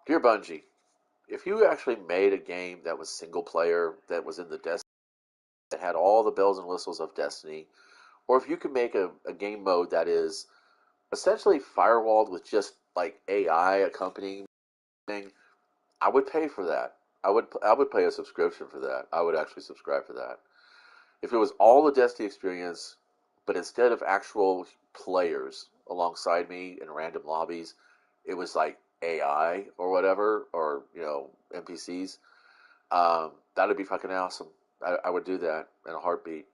Dear Bungie, if you actually made a game that was single player, that was in the Destiny, that had all the bells and whistles of Destiny, or if you could make a game mode that is essentially firewalled with just like AI accompanying thing, I would pay for that. I would pay a subscription for that. I would actually subscribe for that. If it was all the Destiny experience, but instead of actual players alongside me in random lobbies, it was like AI or whatever, or NPCs. That'd be fucking awesome. I would do that in a heartbeat.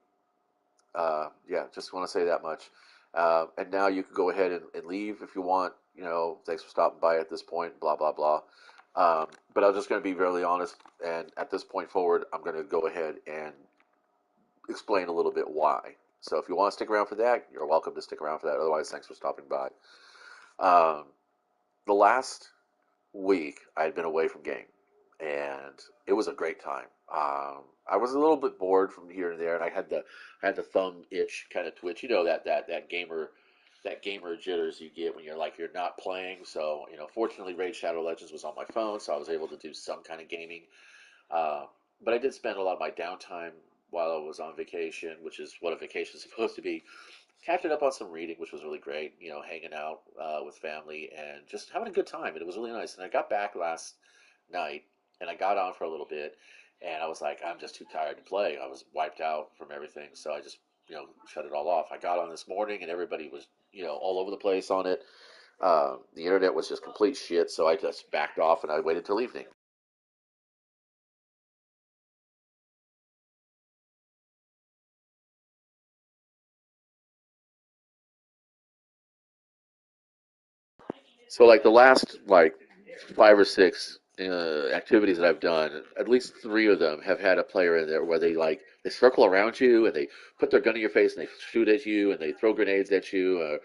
Yeah, just want to say that much. And now you can go ahead and leave if you want. Thanks for stopping by at this point. Blah blah blah. But I'm just going to be really honest, and at this point forward, I'm going to go ahead and explain a little bit why. So if you want to stick around for that, you're welcome to stick around for that. Otherwise, thanks for stopping by. Um, the last week I had been away from game, and it was a great time. I was a little bit bored from here and there, and I had the thumb itch kind of twitch. That gamer jitters you get when you're not playing. So fortunately, Raid Shadow Legends was on my phone, so I was able to do some kind of gaming. Uh, but I did spend a lot of my downtime while I was on vacation, which is what a vacation is supposed to be, catching up on some reading, which was really great. Hanging out with family and just having a good time. And it was really nice. And I got back last night and I got on for a little bit, and I was like, I'm just too tired to play. I was wiped out from everything, so I just shut it all off. I got on this morning and everybody was all over the place on it. The internet was just complete shit, so I just backed off and I waited till evening. So like the last like 5 or 6 activities that I've done, at least 3 of them have had a player in there where they circle around you and they put their gun in your face and they shoot at you and they throw grenades at you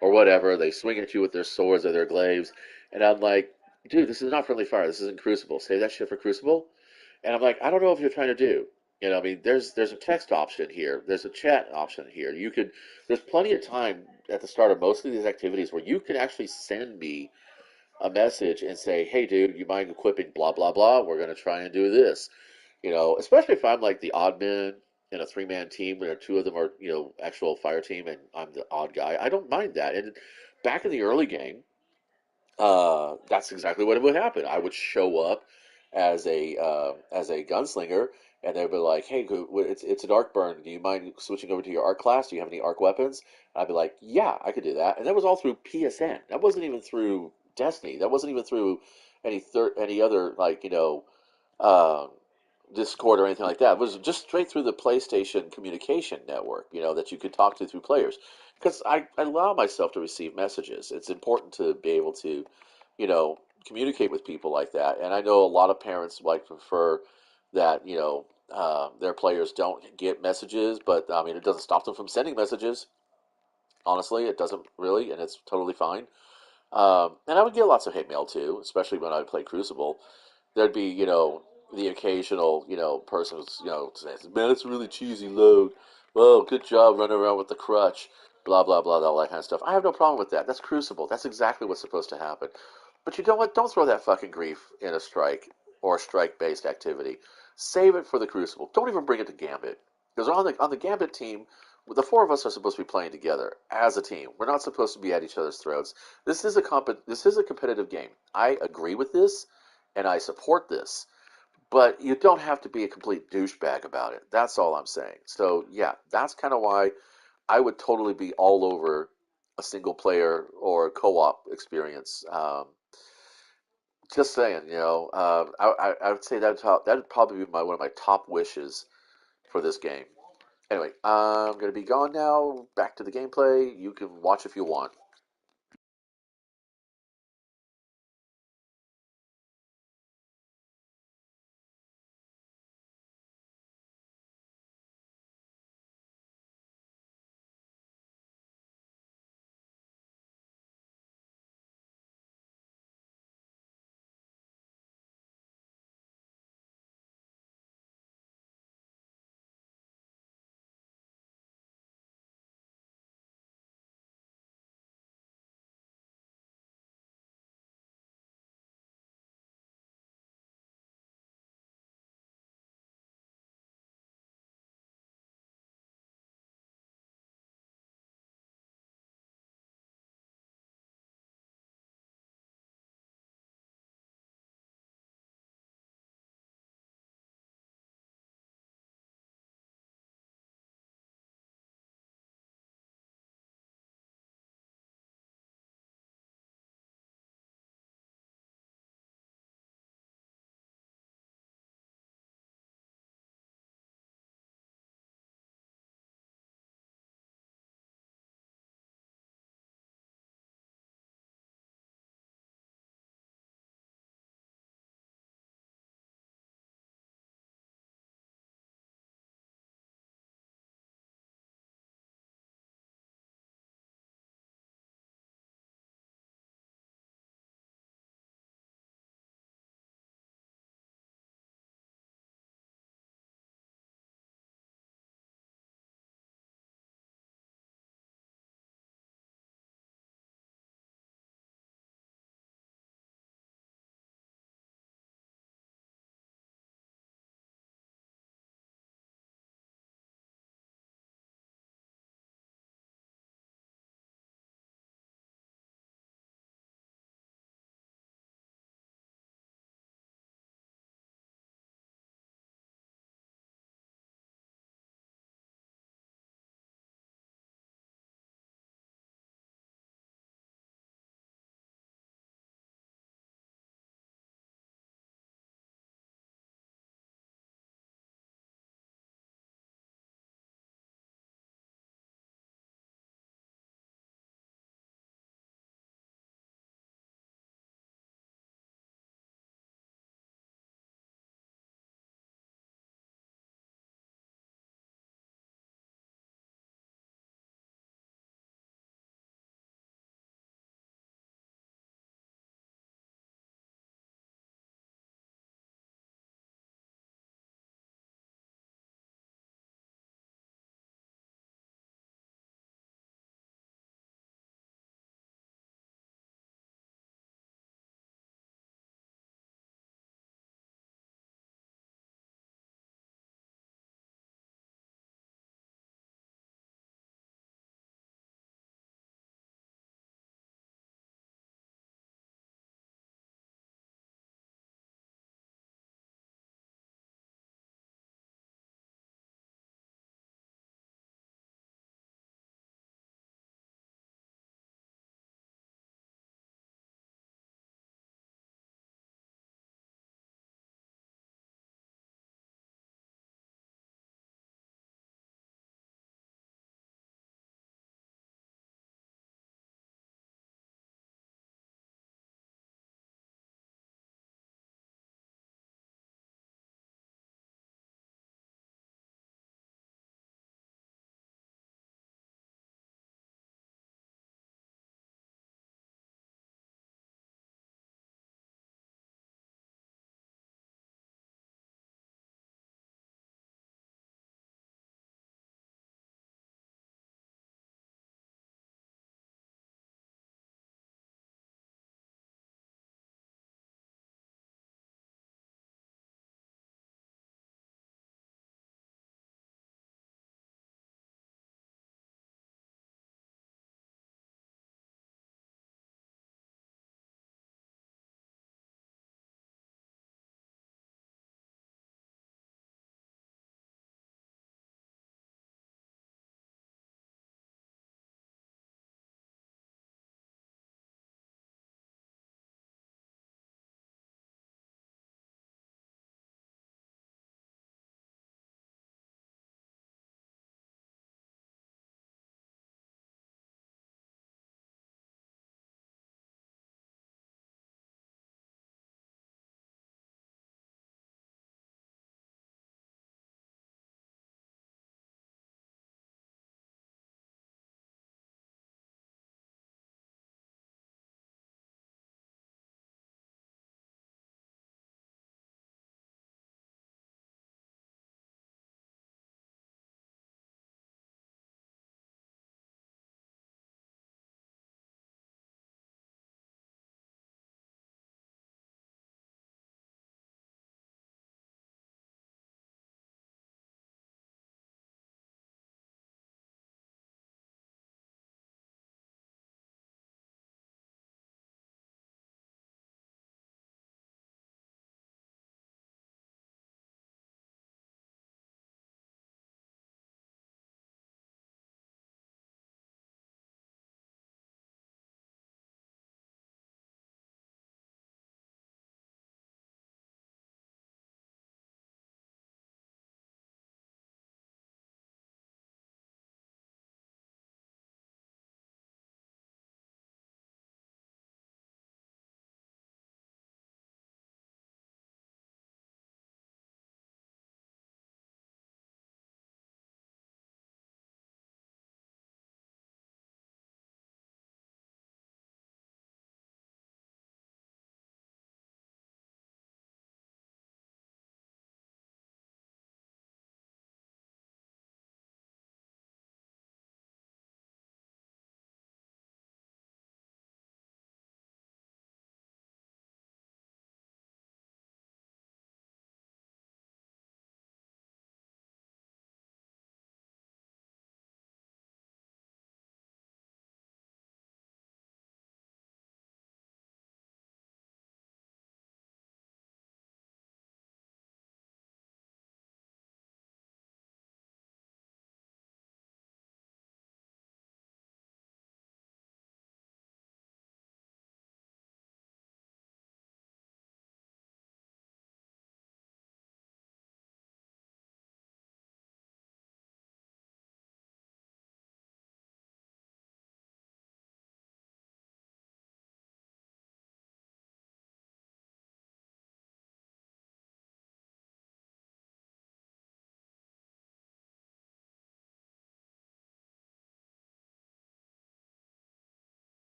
or whatever. They swing at you with their swords or their glaives, and I'm like, dude, this is not friendly fire. This isn't Crucible. Save that shit for Crucible. And I'm like, I don't know what you're trying to do. I mean, there's a text option here. There's a chat option here. There's plenty of time at the start of most of these activities where you can actually send me a message and say, hey, dude, you mind equipping blah, blah, blah? We're going to try and do this. Especially if I'm like the odd man in a 3-man team where 2 of them are, actual fire team and I'm the odd guy. I don't mind that. And back in the early game, that's exactly what would happen. I would show up as a gunslinger, and they'd be like, "Hey, it's an arc burn. Do you mind switching over to your arc class? Do you have any arc weapons?" And I'd be like, "Yeah, I could do that." And that was all through PSN. That wasn't even through Destiny. That wasn't even through any other uh, Discord or anything like that. It was just straight through the PlayStation communication network. That you could talk to through players. Because I allow myself to receive messages. It's important to be able to you know, communicate with people like that. And I know a lot of parents like prefer that, their players don't get messages, but I mean, it doesn't stop them from sending messages. Honestly, it doesn't really, and it's totally fine. And I would get lots of hate mail too, especially when I would play Crucible. There'd be, the occasional, person who's, says, man, it's a really cheesy load. Well, good job running around with the crutch. Blah, blah, blah, all that kind of stuff. I have no problem with that. That's Crucible. That's exactly what's supposed to happen. But you know what? Don't throw that fucking grief in a strike or a strike-based activity. Save it for the Crucible. Don't even bring it to Gambit. Because on the Gambit team, the 4 of us are supposed to be playing together as a team. We're not supposed to be at each other's throats. This is a competitive game. I agree with this, and I support this. But you don't have to be a complete douchebag about it. That's all I'm saying. So yeah, that's kind of why I would totally be all over a single player or co-op experience. Just saying, I would say that'd probably be one of my top wishes for this game. Anyway, I'm gonna be gone now. Back to the gameplay. You can watch if you want.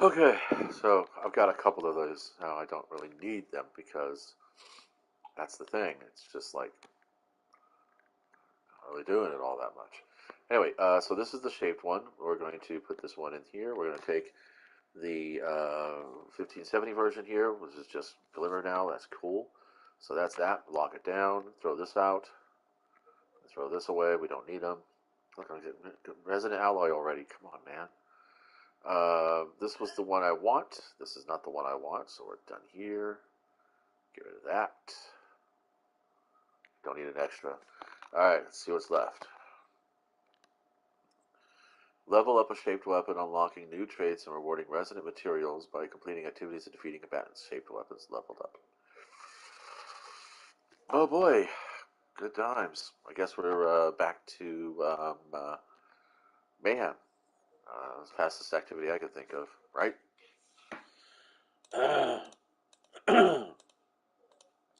Okay, so I've got a couple of those. Now I don't really need them because that's the thing. It's just like not really doing it all that much. Anyway, so this is the shaped one. We're going to put this one in here. We're going to take the 1570 version here, which is just Glimmer now. That's cool. So that's that. Lock it down. Throw this out. Throw this away. We don't need them. Look, I'm getting Resonant Alloy already. Come on, man. This was the one I want. This is not the one I want, so we're done here. Get rid of that. Don't need an extra. Alright, let's see what's left. Level up a shaped weapon, unlocking new traits and rewarding resonant materials by completing activities and defeating combatants. Shaped weapons leveled up. Oh boy, good times. I guess we're back to mayhem. It's the fastest activity I could think of, right?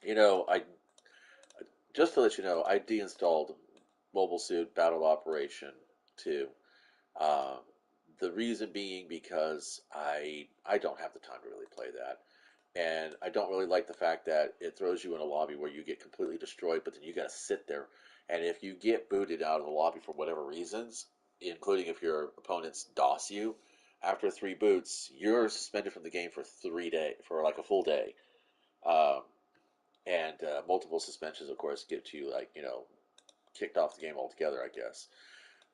You know, I just to let you know, I deinstalled Mobile Suit Battle Operation 2. Uh, the reason being because I don't have the time to really play that, and I don't really like the fact that it throws you in a lobby where you get completely destroyed, but then you got to sit there, and if you get booted out of the lobby for whatever reasons, including if your opponents DOS you, after 3 boots, you're suspended from the game for 3 days, for like a full day. Um, and multiple suspensions, of course, get you like kicked off the game altogether. I guess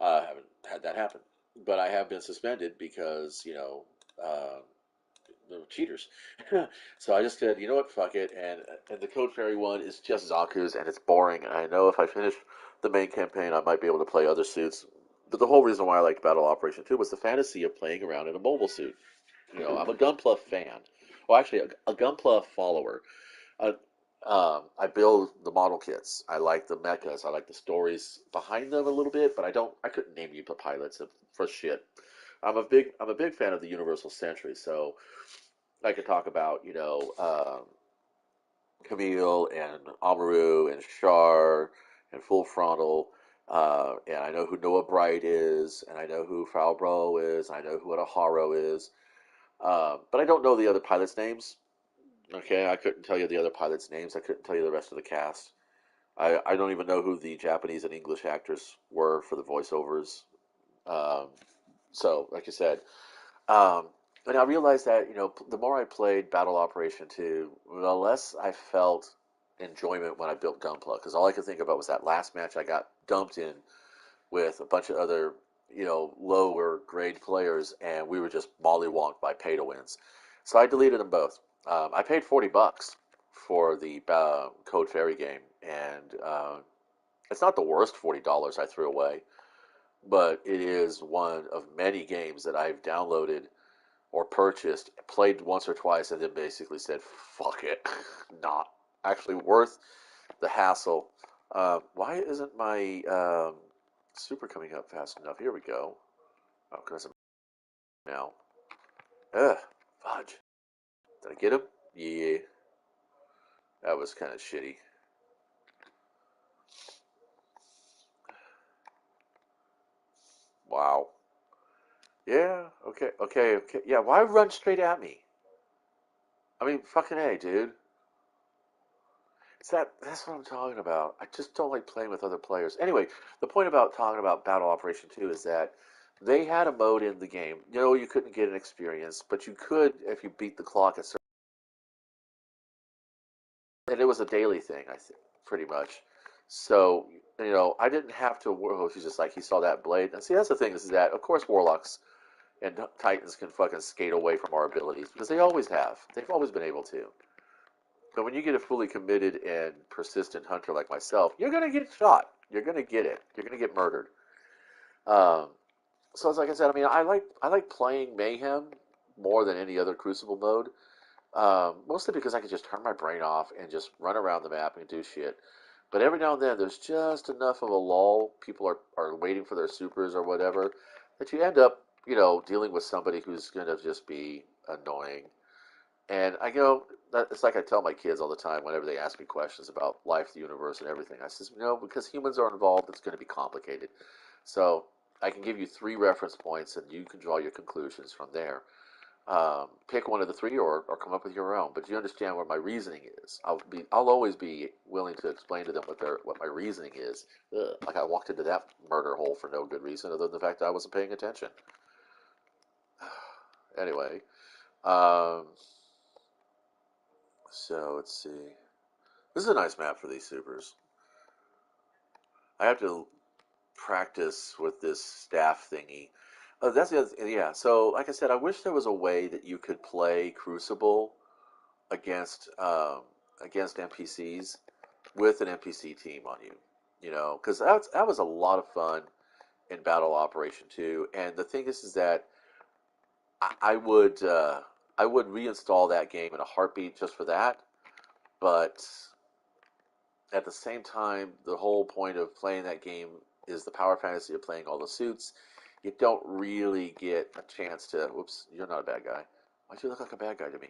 I haven't had that happen, but I have been suspended because the cheaters. So I just said, you know what, fuck it, and the Code Fairy one is just Zaku's, and it's boring. And I know if I finish the main campaign, I might be able to play other suits. But the whole reason why I liked Battle Operation 2 was the fantasy of playing around in a mobile suit. I'm a Gunpla fan. Well, actually, a Gunpla follower. I, I build the model kits. I like the mechas. I like the stories behind them a little bit, but I don't. I couldn't name you the pilots for shit. I'm a big fan of the Universal Century, so I could talk about Camille and Amaru and Char and Full Frontal. And I know who Noah Bright is, and I know who Falbro is, and I know who Ataharo is. But I don't know the other pilots' names. Okay, I couldn't tell you the other pilots' names. I couldn't tell you the rest of the cast. I don't even know who the Japanese and English actors were for the voiceovers. Um, so, like I said, um, but I realized that the more I played Battle Operation 2, the less I felt enjoyment when I built Gunpla, because all I could think about was that last match I got dumped in with a bunch of other lower grade players, and we were just mollywonked by pay to wins. So I deleted them both. I paid $40 for the Code Fairy game, and it's not the worst $40 I threw away, but it is one of many games that I've downloaded or purchased, played once or twice, and then basically said, "Fuck it, not actually worth the hassle." Why isn't my super coming up fast enough? Here we go. Oh, because I'm now. Ugh, fudge. Did I get him? Yeah, that was kind of shitty. Wow. Yeah. Okay. Okay. Okay. Yeah. Why run straight at me? I mean, fucking a, dude. That's what I'm talking about. I just don't like playing with other players. Anyway, the point about talking about Battle Operation 2 is that they had a mode in the game. You couldn't get an experience, but you could if you beat the clock at certain. And it was a daily thing, I think, pretty much. So I didn't have to. Oh, he's just like he saw that blade. And see, that's the thing is that of course warlocks and titans can fucking skate away from our abilities because they always have. They've always been able to. But when you get a fully committed and persistent hunter like myself, you're gonna get shot. You're gonna get it. You're gonna get murdered. Um, so it's like I said. I mean, I like playing Mayhem more than any other Crucible mode. Mostly because I can just turn my brain off and just run around the map and do shit. But every now and then, there's just enough of a lull. People are waiting for their supers or whatever that you end up, dealing with somebody who's gonna just be annoying. And it's like I tell my kids all the time whenever they ask me questions about life, the universe, and everything. I says, because humans are involved, it's going to be complicated. So I can give you 3 reference points, and you can draw your conclusions from there. Pick one of the three, or come up with your own. But you understand what my reasoning is. I'll always be willing to explain to them what my reasoning is. Ugh, like I walked into that murder hole for no good reason other than the fact that I wasn't paying attention. Anyway, um, so let's see. This is a nice map for these supers. I have to practice with this staff thingy. Oh, that's the other thing. Yeah. So, like I said, I wish there was a way that you could play Crucible against against NPCs with an NPC team on you. You know, because that was a lot of fun in Battle Operation 2. And the thing is that I would I would reinstall that game in a heartbeat just for that. But at the same time, the whole point of playing that game is the power fantasy of playing all the suits. You don't really get a chance to. Whoops, you're not a bad guy. Why'd you look like a bad guy to me?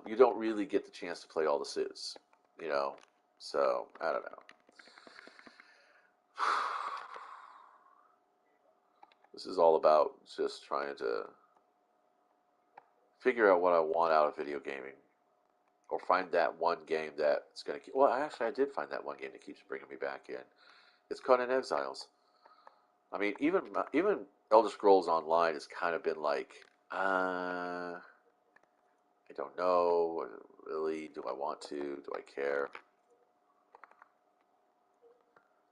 You don't really get the chance to play all the suits, you know. So I don't know. This is all about just trying to figure out what I want out of video gaming, or find that one game that's going to keep. Well, actually, I did find that one game that keeps bringing me back in. It's Conan Exiles. I mean, even Elder Scrolls Online has kind of been like, I don't know, really. Do I want to? Do I care?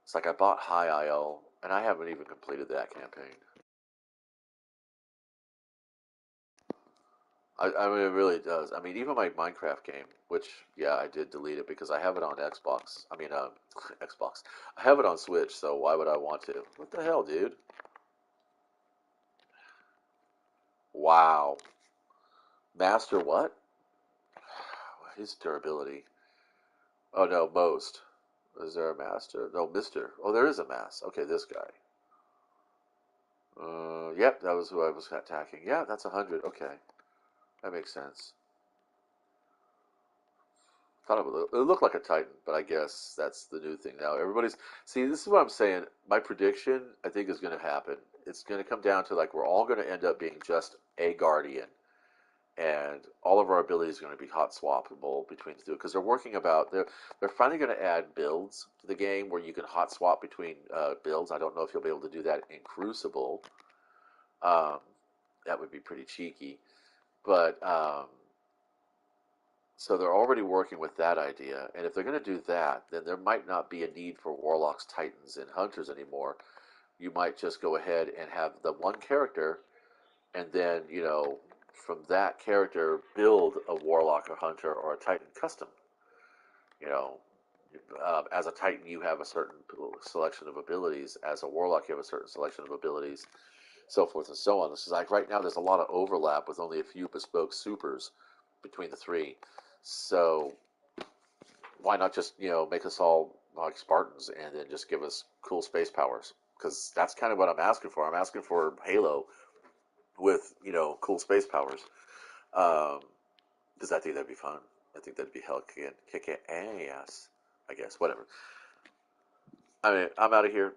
It's like I bought High Isle, and I haven't even completed that campaign. I mean, it really does. I mean, even my Minecraft game, which, yeah, I did delete it because I have it on Xbox. I mean, Xbox. I have it on Switch, so why would I want to? What the hell, dude? Wow. Master what? His durability. Oh, no, most. Is there a master? No, Mister. Oh, there is a mass. Okay, this guy. Yep, that was who I was attacking. Yeah, that's 100. Okay, that makes sense. Thought it looked like a Titan, but I guess that's the new thing now. Everybody's see. This is what I'm saying. My prediction, I think, is going to happen. It's going to come down to like we're all going to end up being just a Guardian, and all of our abilities are going to be hot swappable between the two because they're finally going to add builds to the game where you can hot swap between builds. I don't know if you'll be able to do that in Crucible. Um, that would be pretty cheeky, but so they're already working with that idea, and if they're going to do that, then there might not be a need for warlocks, titans, and hunters anymore. You might just go ahead and have the one character, and then from that character build a warlock, a hunter, or a titan custom. You know, as a titan, you have a certain selection of abilities. As a warlock, you have a certain selection of abilities, so forth and so on. This is like right now, there's a lot of overlap with only a few bespoke supers between the three. So why not just make us all like Spartans and then just give us cool space powers? Because that's kind of what I'm asking for. I'm asking for Halo with cool space powers. Because I think that'd be fun. I think that'd be hell kick ass. I guess whatever. I mean, I'm out of here.